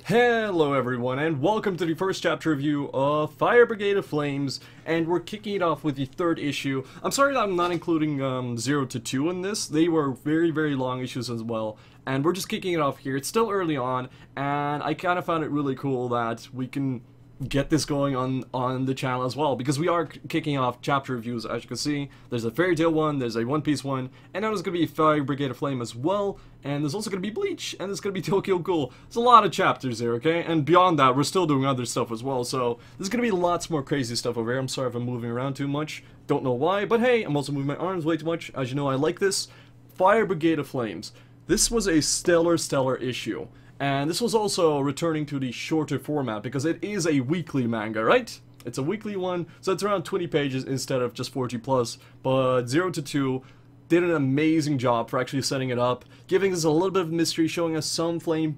Hello everyone, and welcome to the first chapter review of Fire Brigade of Flames, and we're kicking it off with the third issue. I'm sorry that I'm not including 0 to 2 in this. They were very long issues as well, and we're just kicking it off here. It's still early on, and I kind of found it really cool that we can get this going on the channel as well, because we are kicking off chapter reviews. As you can see, there's a Fairy Tail one, there's a One Piece one, and now there's going to be Fire Brigade of Flame as well, and there's also going to be Bleach, and there's going to be Tokyo Ghoul. There's a lot of chapters there, okay? And beyond that, we're still doing other stuff as well, so there's going to be lots more crazy stuff over here. I'm sorry if I'm moving around too much, don't know why, but hey, I'm also moving my arms way too much. As you know, I like this. Fire Brigade of Flames. This was a stellar issue. And this was also returning to the shorter format, because it is a weekly manga, right? It's a weekly one, so it's around 20 pages instead of just 40 plus, but 0 to 2 did an amazing job for actually setting it up, giving us a little bit of mystery, showing us some flame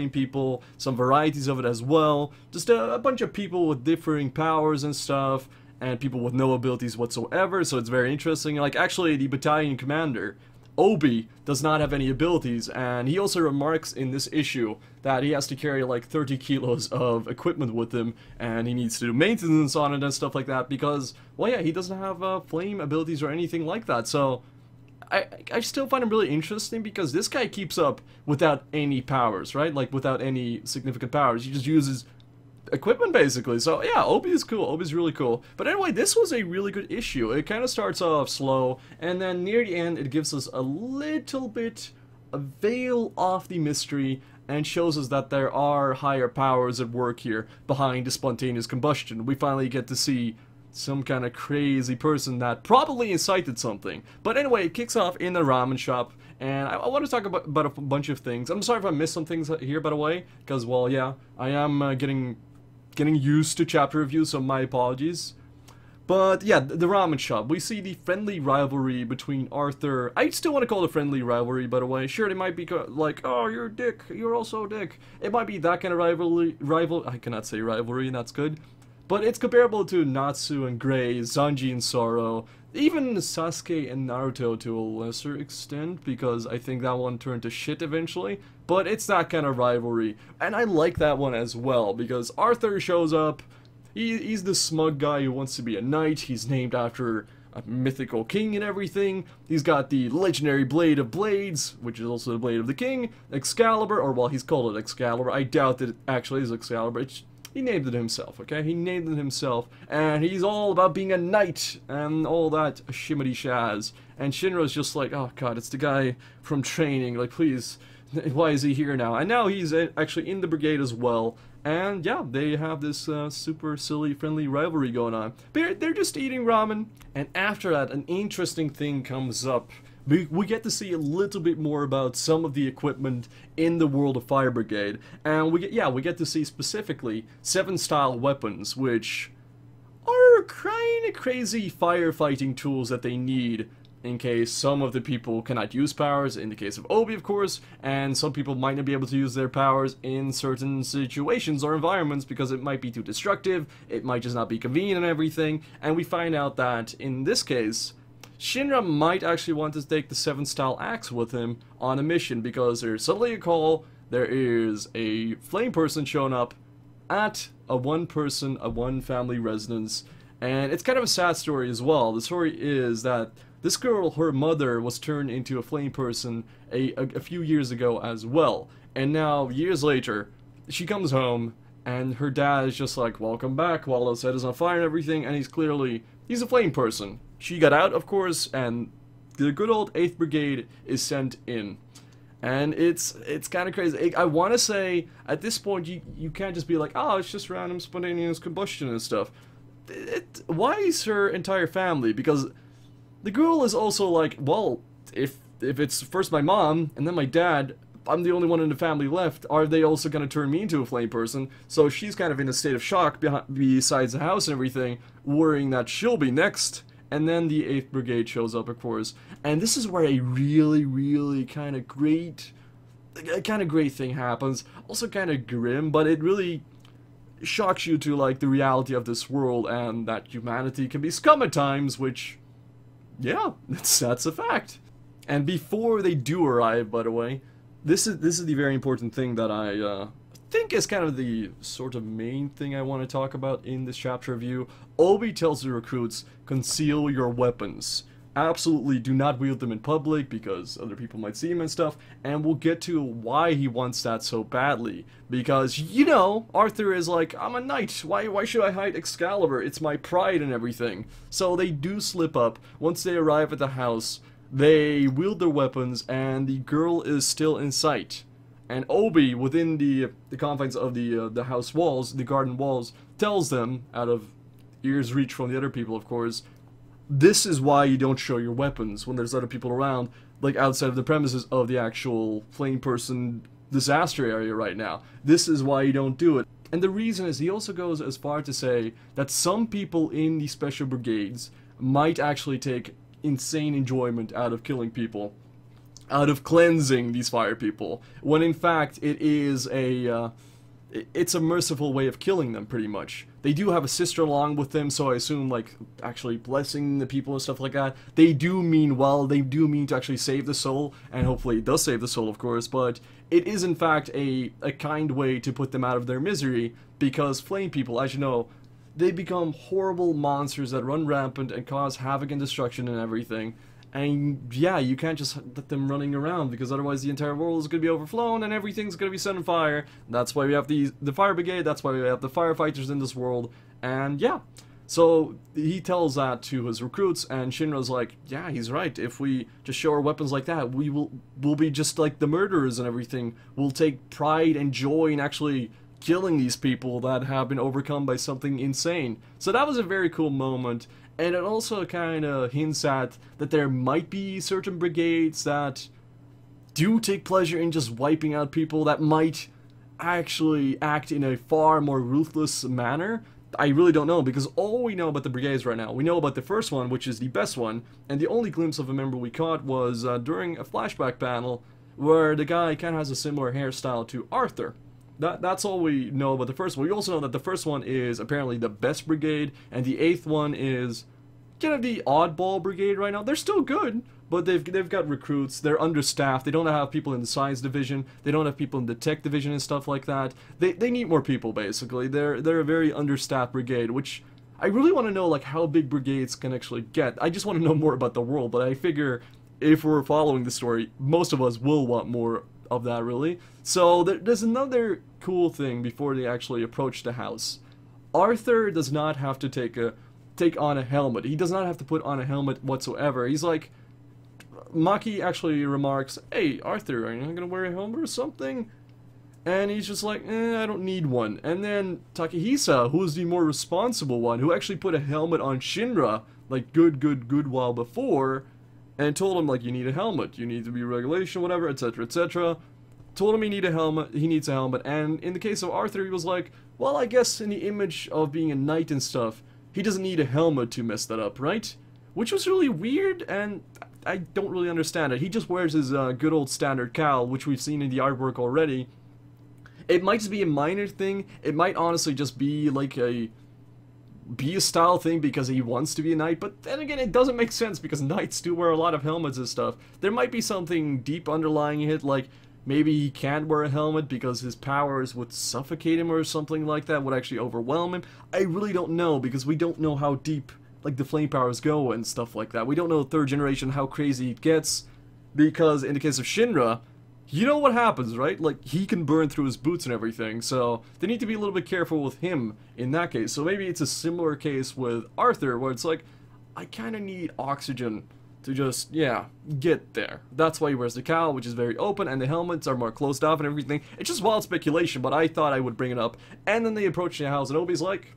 people, some varieties of it as well, just a bunch of people with differing powers and stuff, and people with no abilities whatsoever, so it's very interesting. Like, actually, the battalion commander, Obi, does not have any abilities, and he also remarks in this issue that he has to carry like 30 kilos of equipment with him, and he needs to do maintenance on it and stuff like that because, well, yeah, he doesn't have flame abilities or anything like that. So I still find him really interesting, because this guy keeps up without any powers, right? Like, without any significant powers. He just uses equipment, basically. So yeah, Obi is cool. Obi's really cool. But anyway, this was a really good issue. It kind of starts off slow, and then near the end it gives us a little bit a veil off the mystery and shows us that there are higher powers at work here behind the spontaneous combustion. We finally get to see some kind of crazy person that probably incited something. But anyway, it kicks off in a ramen shop, and I want to talk about a bunch of things. I'm sorry if I missed some things here, by the way, because, well, yeah, I am getting used to chapter reviews, so my apologies. But yeah, the ramen shop. We see the friendly rivalry between Arthur. I still want to call it a friendly rivalry, by the way. Sure, it might be like, oh, you're a dick. You're also a dick. It might be that kind of rival. I cannot say rivalry, and that's good. But it's comparable to Natsu and Gray, Sanji and Soro, even Sasuke and Naruto to a lesser extent, because I think that one turned to shit eventually. But it's that kind of rivalry, and I like that one as well, because Arthur shows up. He's the smug guy who wants to be a knight. He's named after a mythical king and everything. He's got the legendary Blade of Blades, which is also the Blade of the King, Excalibur, or, well, he's called it Excalibur. I doubt that it actually is Excalibur. He named it himself, okay? He named it himself, and he's all about being a knight and all that shimmity shaz. And Shinra's just like, oh god, it's the guy from training, like, please, why is he here now? And now he's actually in the brigade as well, and yeah, they have this super silly, friendly rivalry going on. They're just eating ramen, and after that, an interesting thing comes up. We get to see a little bit more about some of the equipment in the world of Fire Brigade, and we get to see specifically 7-style weapons, which are kind of crazy firefighting tools that they need in case some of the people cannot use powers, in the case of Obi, of course, and some people might not be able to use their powers in certain situations or environments because it might be too destructive, it might just not be convenient and everything, and we find out that, in this case, Shinra might actually want to take the 7-style axe with him on a mission, because there's suddenly a call, there is a flame person showing up at a one-family residence, and it's kind of a sad story as well. The story is that this girl, her mother, was turned into a flame person a few years ago as well, and now, years later, she comes home, and her dad is just like, welcome back, while his head is on fire and everything, and he's a flame person. She got out, of course, and the good old 8th Brigade is sent in. And it's kind of crazy. I want to say, at this point, you can't just be like, oh, it's just random spontaneous combustion and stuff. Why is her entire family? Because the girl is also like, well, if it's first my mom, and then my dad, I'm the only one in the family left, are they also going to turn me into a flame person? So she's kind of in a state of shock besides the house and everything, worrying that she'll be next. And then the 8th Brigade shows up, of course, and this is where a really kind of great thing happens. Also kind of grim, but it really shocks you to, like, the reality of this world and that humanity can be scum at times, which, yeah, that's a fact. And before they do arrive, by the way, this is the very important thing that I think is kind of the sort of main thing I want to talk about in this chapter review. Obi tells the recruits, conceal your weapons. Absolutely do not wield them in public because other people might see them and stuff, and we'll get to why he wants that so badly. Because, you know, Arthur is like, I'm a knight, why should I hide Excalibur? It's my pride and everything. So they do slip up. Once they arrive at the house, they wield their weapons, and the girl is still in sight. And Obi, within the confines of the house walls, the garden walls, tells them, out of ear's reach from the other people, of course, this is why you don't show your weapons when there's other people around, like outside of the premises of the actual flame person disaster area right now. This is why you don't do it. And the reason is, he also goes as far to say that some people in the special brigades might actually take insane enjoyment out of killing people, out of cleansing these fire people, when in fact it is it's a merciful way of killing them, pretty much. They do have a sister along with them, so I assume, like, actually blessing the people and stuff like that. They do mean well, they do mean to actually save the soul, and hopefully it does save the soul, of course, but it is in fact a kind way to put them out of their misery, because flame people, as you know, they become horrible monsters that run rampant and cause havoc and destruction and everything. And yeah, you can't just let them running around, because otherwise the entire world is going to be overflown and everything's going to be set on fire. That's why we have the fire brigade, that's why we have the firefighters in this world, and yeah. So he tells that to his recruits, and Shinra's like, yeah, he's right. If we just show our weapons like that, we'll be just like the murderers and everything. We'll take pride and joy in actually killing these people that have been overcome by something insane. So that was a very cool moment. And it also kind of hints at that there might be certain brigades that do take pleasure in just wiping out people, that might actually act in a far more ruthless manner. I really don't know, because all we know about the brigades right now, we know about the first one, which is the best one, and the only glimpse of a member we caught was during a flashback panel where the guy kind of has a similar hairstyle to Arthur. That's all we know about the first one. We also know that the first one is apparently the best brigade, and the 8th one is kind of the oddball brigade right now. They're still good, but they've got recruits. They're understaffed. They don't have people in the science division. They don't have people in the tech division and stuff like that. They need more people, basically. They're a very understaffed brigade, which I really want to know, like, how big brigades can actually get. I just want to know more about the world, but I figure if we're following the story, most of us will want more of that, really. So there's another cool thing before they actually approach the house. Arthur does not have to take on a helmet. He does not have to put on a helmet whatsoever. He's like, Maki actually remarks, hey, Arthur, are you not gonna wear a helmet or something? And he's just like, I don't need one. And then Takehisa, who's the more responsible one, who actually put a helmet on Shinra, like, good while before, and told him, like, you need a helmet, you need to be regulation, whatever, etc., etc. Told him he needs a helmet, and in the case of Arthur, he was like, well, I guess in the image of being a knight and stuff, he doesn't need a helmet to mess that up, right? Which was really weird, and I don't really understand it. He just wears his good old standard cowl, which we've seen in the artwork already. It might just be a minor thing. It might honestly just be like a style thing because he wants to be a knight, but then again, it doesn't make sense because knights do wear a lot of helmets and stuff. There might be something deep underlying it, like maybe he can't wear a helmet because his powers would suffocate him or something like that, would actually overwhelm him. I really don't know, because we don't know how deep, like, the flame powers go and stuff like that. We don't know 3rd generation how crazy it gets, because in the case of Shinra, you know what happens, right? Like, he can burn through his boots and everything, so they need to be a little bit careful with him in that case. So maybe it's a similar case with Arthur, where it's like, I kind of need oxygen to just, yeah, get there. That's why he wears the cowl, which is very open, and the helmets are more closed off and everything. It's just wild speculation, but I thought I would bring it up. And then they approach the house, and Obi's like,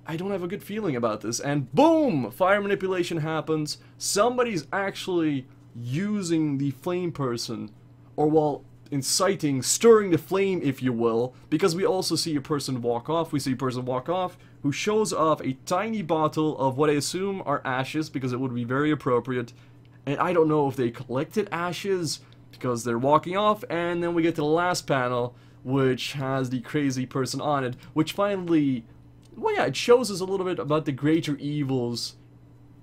I don't have a good feeling about this. And boom! Fire manipulation happens. Somebody's actually using the flame person, or, well, inciting, stirring the flame, if you will, because we also see a person walk off. We see a person walk off who shows off a tiny bottle of what I assume are ashes, because it would be very appropriate. And I don't know if they collected ashes because they're walking off. And then we get to the last panel, which has the crazy person on it, which finally, well, yeah, it shows us a little bit about the greater evils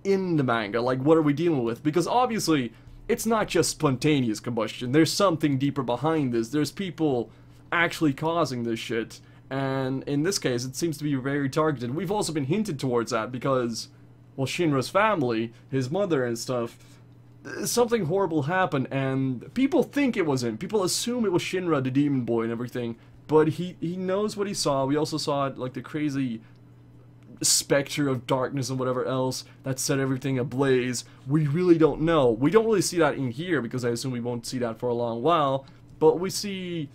in the manga. Like, what are we dealing with? Because obviously, it's not just spontaneous combustion. There's something deeper behind this. There's people actually causing this shit. And in this case, it seems to be very targeted. We've also been hinted towards that because, well, Shinra's family, his mother and stuff, something horrible happened, and people think it was him. People assume it was Shinra, the demon boy and everything, but he knows what he saw. We also saw it, like the crazy specter of darkness and whatever else that set everything ablaze. We really don't know. We don't really see that in here because I assume we won't see that for a long while, but we see...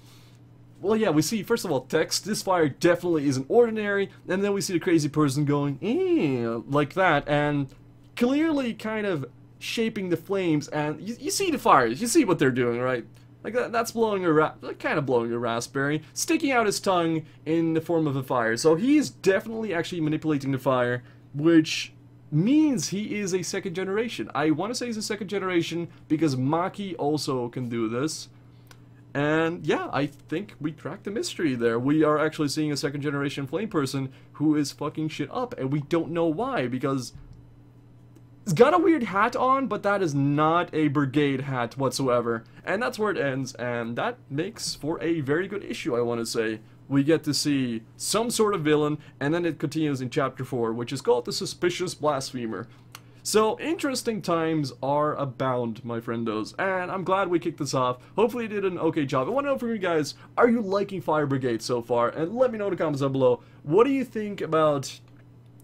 Well, yeah, we see, first of all, text. This fire definitely isn't ordinary. And then we see the crazy person going, like that. And clearly kind of shaping the flames. And you see the fires. You see what they're doing, right? Like, that's blowing kind of blowing a raspberry. Sticking out his tongue in the form of a fire. So he's definitely actually manipulating the fire. Which means he is a second generation. I want to say he's a second generation because Maki also can do this. And yeah, I think we cracked the mystery there. We are actually seeing a second generation flame person who is fucking shit up, and we don't know why, because he's got a weird hat on, but that is not a Brigade hat whatsoever. And that's where it ends, and that makes for a very good issue, I want to say. We get to see some sort of villain, and then it continues in Chapter 4, which is called the Suspicious Blasphemer. So, interesting times are abound, my friendos, and I'm glad we kicked this off. Hopefully you did an okay job. I want to know from you guys, are you liking Fire Brigade so far? And let me know in the comments down below, what do you think about,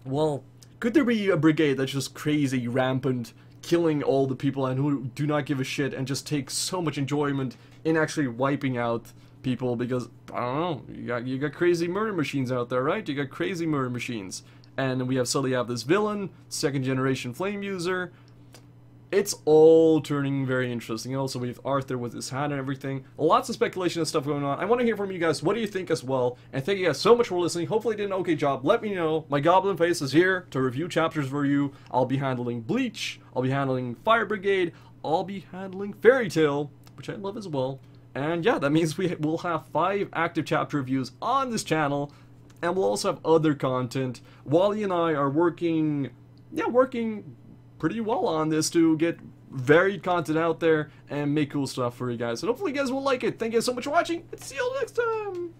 well, could there be a brigade that's just crazy, rampant, killing all the people and who do not give a shit and just take so much enjoyment in actually wiping out people? Because, I don't know, you got crazy murder machines out there, right? You got crazy murder machines. And we suddenly have this villain, second generation flame user. It's all turning very interesting. And also we have Arthur with his hat and everything. Lots of speculation and stuff going on. I want to hear from you guys. What do you think as well? And thank you guys so much for listening. Hopefully I did an okay job. Let me know. My Goblin Face is here to review chapters for you. I'll be handling Bleach. I'll be handling Fire Brigade. I'll be handling Fairy Tail, which I love as well. And yeah, that means we will have 5 active chapter reviews on this channel. And we'll also have other content. Wally and I are working pretty well on this to get varied content out there and make cool stuff for you guys. And hopefully you guys will like it. Thank you guys so much for watching, and see you all next time!